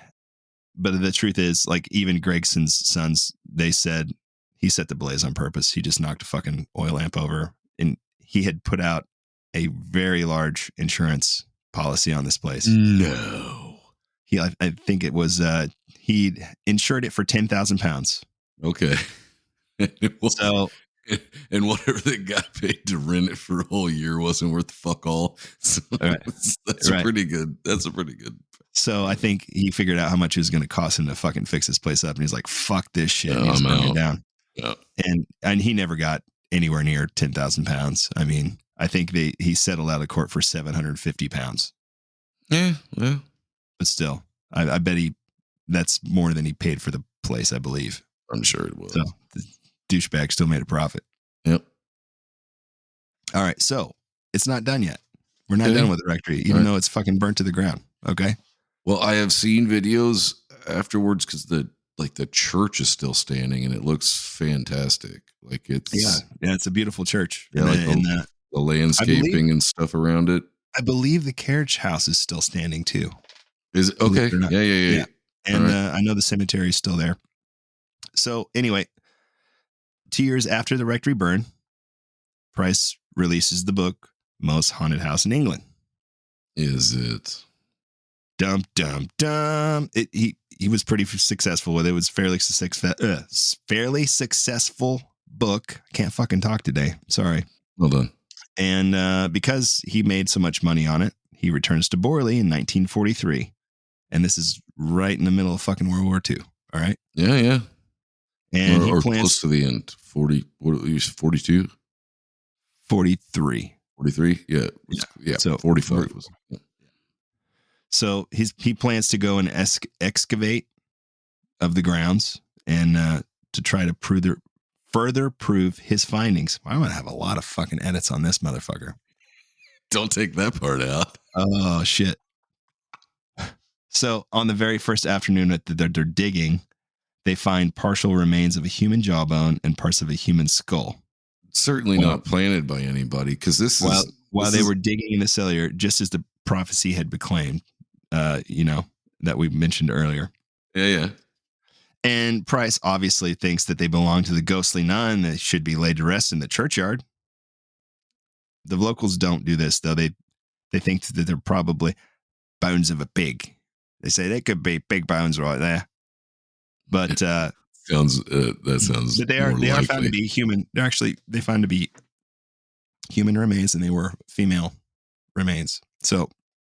But the truth is, like, even Gregson's sons, they said he set the blaze on purpose. He just knocked a fucking oil lamp over, and he had put out a very large insurance policy on this place. No. I think it was he'd insured it for £10,000. Okay. So, and whatever they got paid to rent it for a whole year wasn't worth fuck all. So right. That's Right. pretty good. That's a pretty good. So I think he figured out how much it was going to cost him to fucking fix this place up, and he's like, "Fuck this shit," and he just burned it down. Yeah. And he never got anywhere near £10,000. I mean, I think he settled out of court for £750. Yeah. Well, But still, I bet that's more than he paid for the place, I believe. I'm sure it was. So the douchebag still made a profit. Yep. All right, so it's not done yet. We're not Okay. done with the rectory, even though it's fucking burnt to the ground. Okay. Well, I have seen videos afterwards because the church is still standing and it looks fantastic. Like it's it's a beautiful church. Yeah, And, like the landscaping and stuff around it. I believe the carriage house is still standing too. Is it okay? Believe it or not. Yeah. And All I know the cemetery is still there. So anyway, 2 years after the rectory burn, Price releases the book Most Haunted House in England. Is it? Dum dum dum. He was pretty successful with it. It was fairly successful book. I can't fucking talk today. Sorry. Well done. And because he made so much money on it, he returns to Borley in 1943. And this is right in the middle of fucking World War II. All right. Yeah. And or he plans close to the end. 40, what, 42? 43. 43? Yeah. So 45 was. Yeah. So he plans to go and excavate of the grounds and to try to further prove his findings. I'm going to have a lot of fucking edits on this motherfucker. Don't take that part out. Oh, shit. So on the very first afternoon that they're digging, they find partial remains of a human jawbone and parts of a human skull. Certainly not planted by anybody because this is... While they were digging in the cellar, just as the prophecy had proclaimed, that we mentioned earlier. Yeah. And Price obviously thinks that they belong to the ghostly nun that should be laid to rest in the churchyard. The locals don't do this, though. They think that they're probably bones of a pig. They say they could be pig bones right there. But that sounds but they are found to be human. They find to be human remains, and they were female remains. So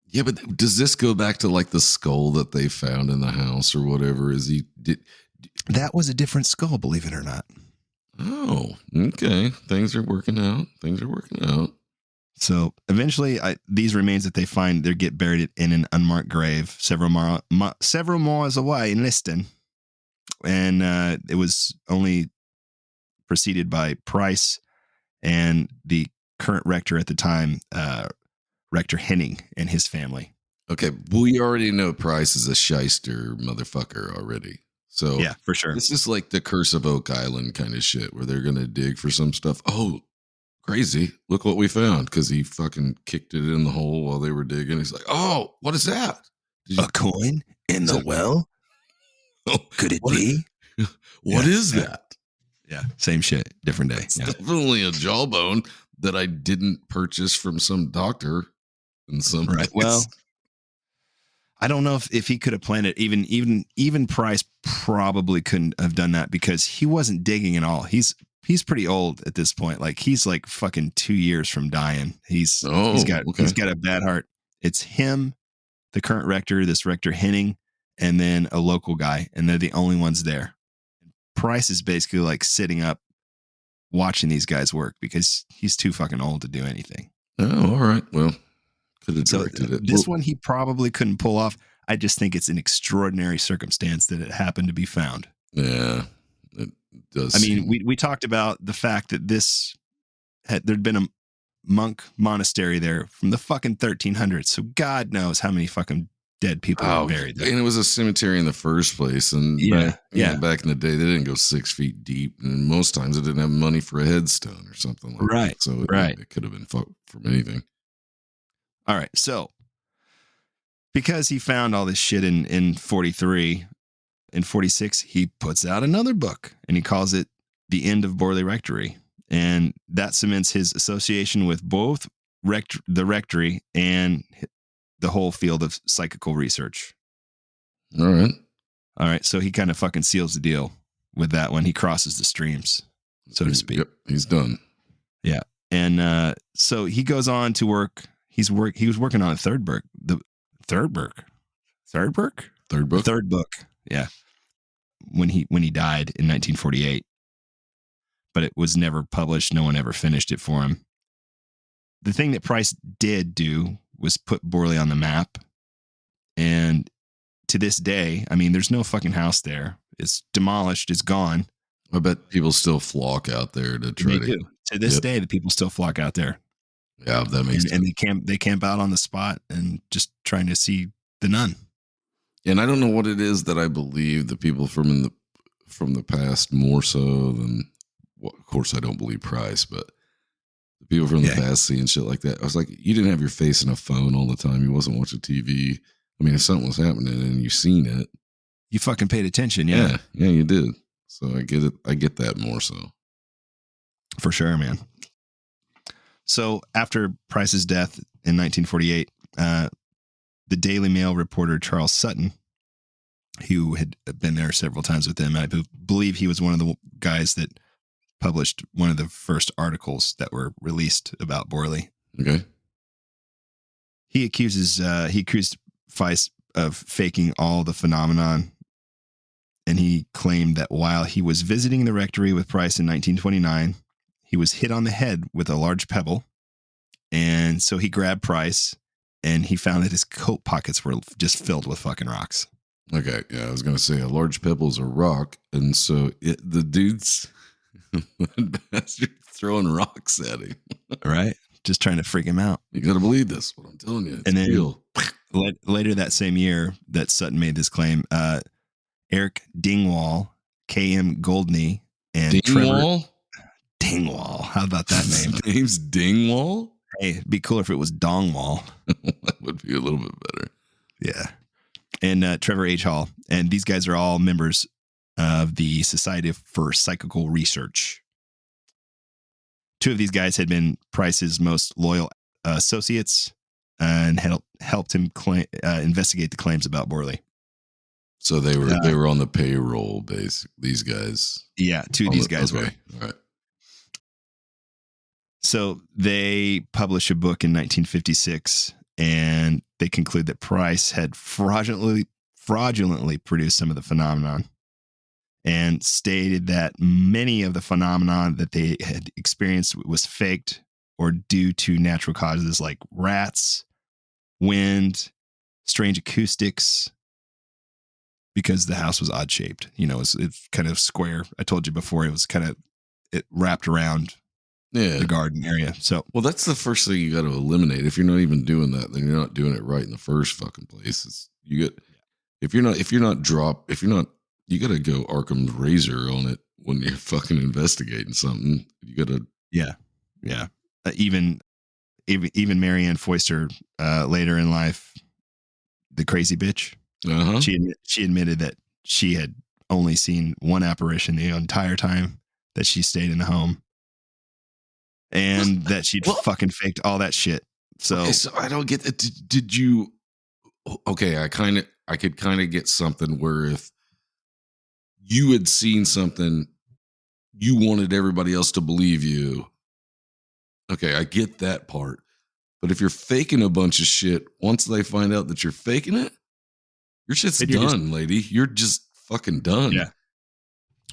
yeah, but does this go back to like the skull that they found in the house or whatever? That was a different skull, believe it or not. Oh, okay. Things are working out. So eventually, these remains that they find, they get buried in an unmarked grave several miles away in Liston. And it was only preceded by Price and the current rector at the time, Rector Henning and his family. Okay, we already know Price is a shyster motherfucker already. So yeah, for sure. This is like the Curse of Oak Island kind of shit where they're going to dig for some stuff. Oh, crazy. Look what we found because he fucking kicked it in the hole while they were digging. He's like, oh, what is that? A coin in the well? Oh, could it be? What is that? Yeah, same shit, different day. It's definitely a jawbone that I didn't purchase from some doctor in some right. Well, I don't know if he could have planned it. Even Price probably couldn't have done that because he wasn't digging at all. He's he's pretty old at this point. Like he's like fucking 2 years from dying. He's got a bad heart. It's him, the current rector, this Rector Henning, and then a local guy, and they're the only ones there. Price is basically like sitting up watching these guys work because he's too fucking old to do anything. Oh, all right. Well, could have directed it. This one he probably couldn't pull off. I just think it's an extraordinary circumstance that it happened to be found. Yeah, it does. I mean, we talked about the fact that there'd been a monk monastery there from the fucking 1300s. So God knows how many fucking dead people were buried there. And it was a cemetery in the first place. And back in the day, they didn't go 6 feet deep. And most times it didn't have money for a headstone or something like that. So it could have been from anything. All right. So because he found all this shit in 43, in 46, he puts out another book and he calls it The End of Borley Rectory. And that cements his association with both the rectory and the whole field of psychical research. All right. So he kind of fucking seals the deal with that when he crosses the streams, so to speak. Yep, he's done. Yeah. And so he goes on to work. He was working on a third book. Yeah. When he died in 1948. But it was never published. No one ever finished it for him. The thing that Price did do was put Borley on the map. And to this day, I mean, there's no fucking house there. It's demolished. It's gone. I bet people still flock out there to try to. To this day, the people still flock out there. Yeah, that makes sense. And they camp out on the spot and just trying to see the nun. And I don't know what it is that I believe the people from the past more so than. Well, of course, I don't believe Price, but the people from the past seeing shit like that. I was like, you didn't have your face in a phone all the time. You wasn't watching TV. I mean, if something was happening and you seen it, you fucking paid attention. Yeah, you did. So I get it. I get that more so. For sure, man. So after Price's death in 1948, the Daily Mail reporter Charles Sutton, who had been there several times with him, I believe he was one of the guys that published one of the first articles that were released about Borley. Okay. He accused Price of faking all the phenomenon. And he claimed that while he was visiting the rectory with Price in 1929, he was hit on the head with a large pebble. And so he grabbed Price and he found that his coat pockets were just filled with fucking rocks. Okay. Yeah. I was going to say a large pebble is a rock. And so the dude's bastard throwing rocks at him. Right. Just trying to freak him out. You got to believe this. What I'm telling you. And then later that same year that Sutton made this claim, Eric Dingwall, K.M. Goldney, and Dingwall? Trevor Dingwall. How about that name? His name's Dingwall? Hey, it'd be cooler if it was Dongwall. That would be a little bit better. Yeah. And Trevor H. Hall. And these guys are all members of the Society for Psychical Research. Two of these guys had been Price's most loyal associates and helped him investigate the claims about Borley. So they were on the payroll base. These guys. Yeah, two of these guys were. All right. So they publish a book in 1956, and they conclude that Price had fraudulently produced some of the phenomenon, and stated that many of the phenomenon that they had experienced was faked or due to natural causes like rats, wind, strange acoustics, because the house was odd shaped. You know, it's kind of square. I told you before, it wrapped around the garden area. So, well, that's the first thing you got to eliminate. If you're not even doing that, then you're not doing it right in the first fucking place. You got to go Arkham's razor on it when you're fucking investigating something. You got to, yeah. Even Marianne Foister later in life, the crazy bitch. Uh-huh. She admitted that she had only seen one apparition the entire time that she stayed in the home. And that she'd fucking faked all that shit. So I don't get that. Did you? Okay, I could kind of get something where if you had seen something, you wanted everybody else to believe you. Okay, I get that part. But if you're faking a bunch of shit, once they find out that you're faking it, your shit's done, lady. You're just fucking done. Yeah.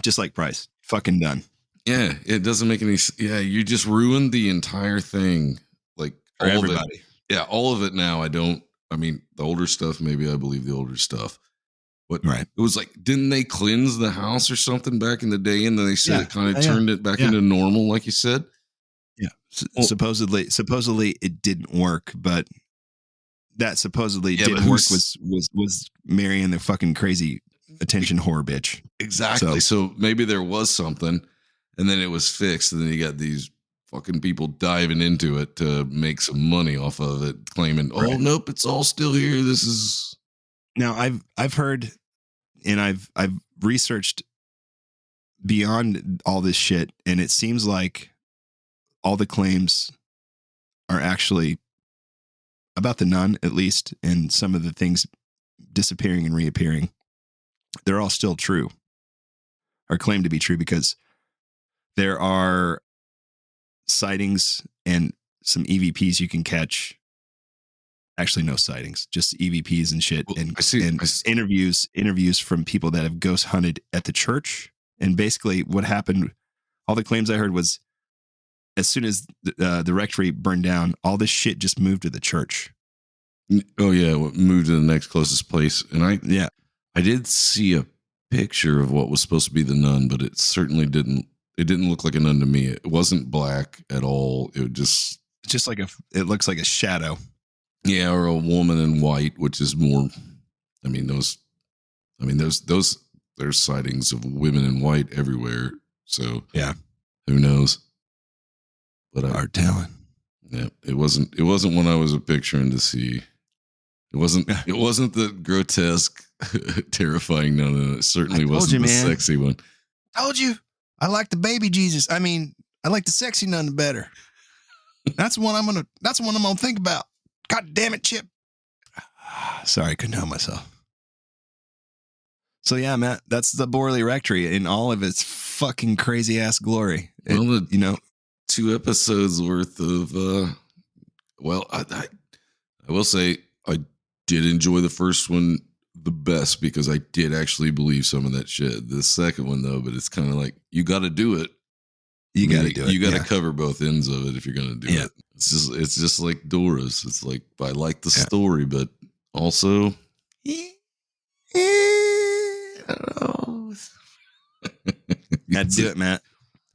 Just like Price. Fucking done. Yeah, it doesn't make any. Yeah, you just ruined the entire thing. Like For all everybody. of it. Yeah, all of it now. I mean, the older stuff, maybe I believe the older stuff. But Right. it was like, didn't they cleanse the house or something back in the day? And then they said it kind of turned it back into normal, like you said? Yeah. Supposedly it didn't work, but that supposedly didn't work was marrying the fucking crazy attention whore bitch. Exactly. So maybe there was something, and then it was fixed, and then you got these fucking people diving into it to make some money off of it, claiming, "Oh, nope, it's all still here. This is." Now I've heard, and I've researched beyond all this shit, and it seems like all the claims are actually about the nun, at least, and some of the things disappearing and reappearing. They're all still true, or claimed to be true, because there are sightings and some EVPs you can catch. Actually, no sightings, just EVPs and shit, and interviews from people that have ghost hunted at the church. And basically, what happened? All the claims I heard was, as soon as the rectory burned down, all this shit just moved to the church. Oh yeah, moved to the next closest place. And I did see a picture of what was supposed to be the nun, but it certainly didn't. It didn't look like a nun to me. It wasn't black at all. It just like it looks like a shadow. Yeah, or a woman in white, which is more. There's sightings of women in white everywhere. So yeah, who knows? But our talent. Yeah, it wasn't what I was picturing to see. It wasn't the grotesque, terrifying nun. It certainly wasn't the sexy one. Told you, I like the baby Jesus. I like the sexy nun better. That's one I'm gonna think about. God damn it, Chip. Sorry, I couldn't help myself. So yeah, Matt, that's the Borley Rectory in all of its fucking crazy ass glory. 2 episodes worth of I will say I did enjoy the first one the best, because I did actually believe some of that shit. The second one though, but it's kind of like, you got to do it. You got to do it. You got to cover both ends of it if you're going to do it. It's just like Dora's. It's like, I like the story, but also I don't know. Had to do it, Matt.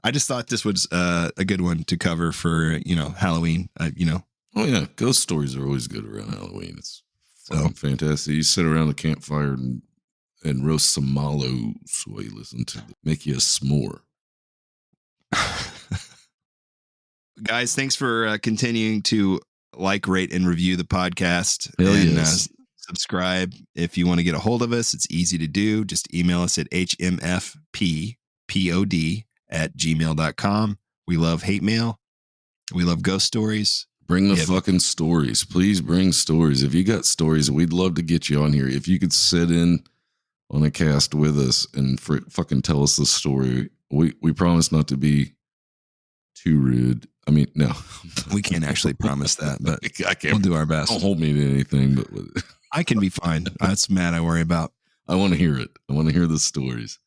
I just thought this was a good one to cover for, Halloween, Oh yeah, ghost stories are always good around Halloween. It's fantastic. You sit around the campfire and roast some mallows while you listen to it. Make you a s'more. Guys, thanks for continuing to like, rate, and review the podcast. Hell and yes. Subscribe. If you want to get a hold of us, it's easy to do. Just email us at hmfppod@gmail.com. We love hate mail. We love ghost stories. Bring the fucking stories. Please bring stories. If you got stories, we'd love to get you on here. If you could sit in on a cast with us and fucking tell us the story, we promise not to be too rude. No. We can't actually promise that, but I can't. We'll do our best. Don't hold me to anything, but I can be fine. That's Matt I worry about. I want to hear it. I want to hear the stories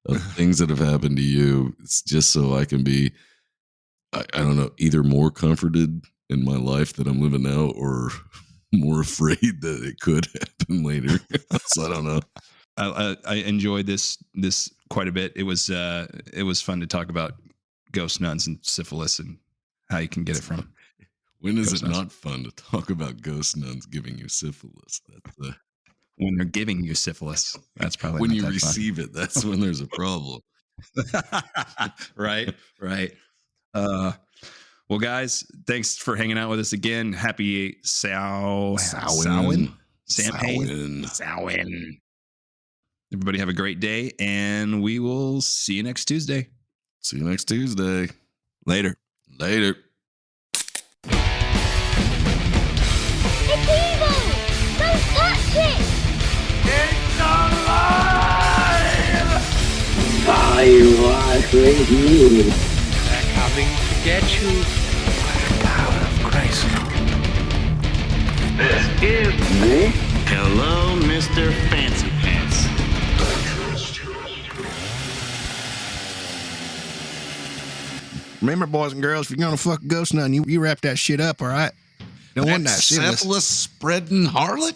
of things that have happened to you. It's just so I can be, I don't know, either more comforted in my life that I'm living now, or more afraid that it could happen later. So I don't know. I enjoyed this quite a bit. It was fun to talk about ghost nuns and syphilis and how you can get it from. When is it not fun to talk about ghost nuns giving you syphilis? That's when they're giving you syphilis. That's probably when not you that receive fun. it. That's when there's a problem. Right. Well, guys, thanks for hanging out with us again. Happy Samhain. Everybody have a great day, and we will see you next Tuesday. See you next Tuesday. Later. It's evil! Don't touch it! It's alive! crazy. They're coming to get you. Power of Christ. This is Hello, Mr. Fancy Pants. Remember, boys and girls, if you're gonna fuck a ghost nun, you wrap that shit up, all right? Don't want that syphilis. Syphilis spreading harlot?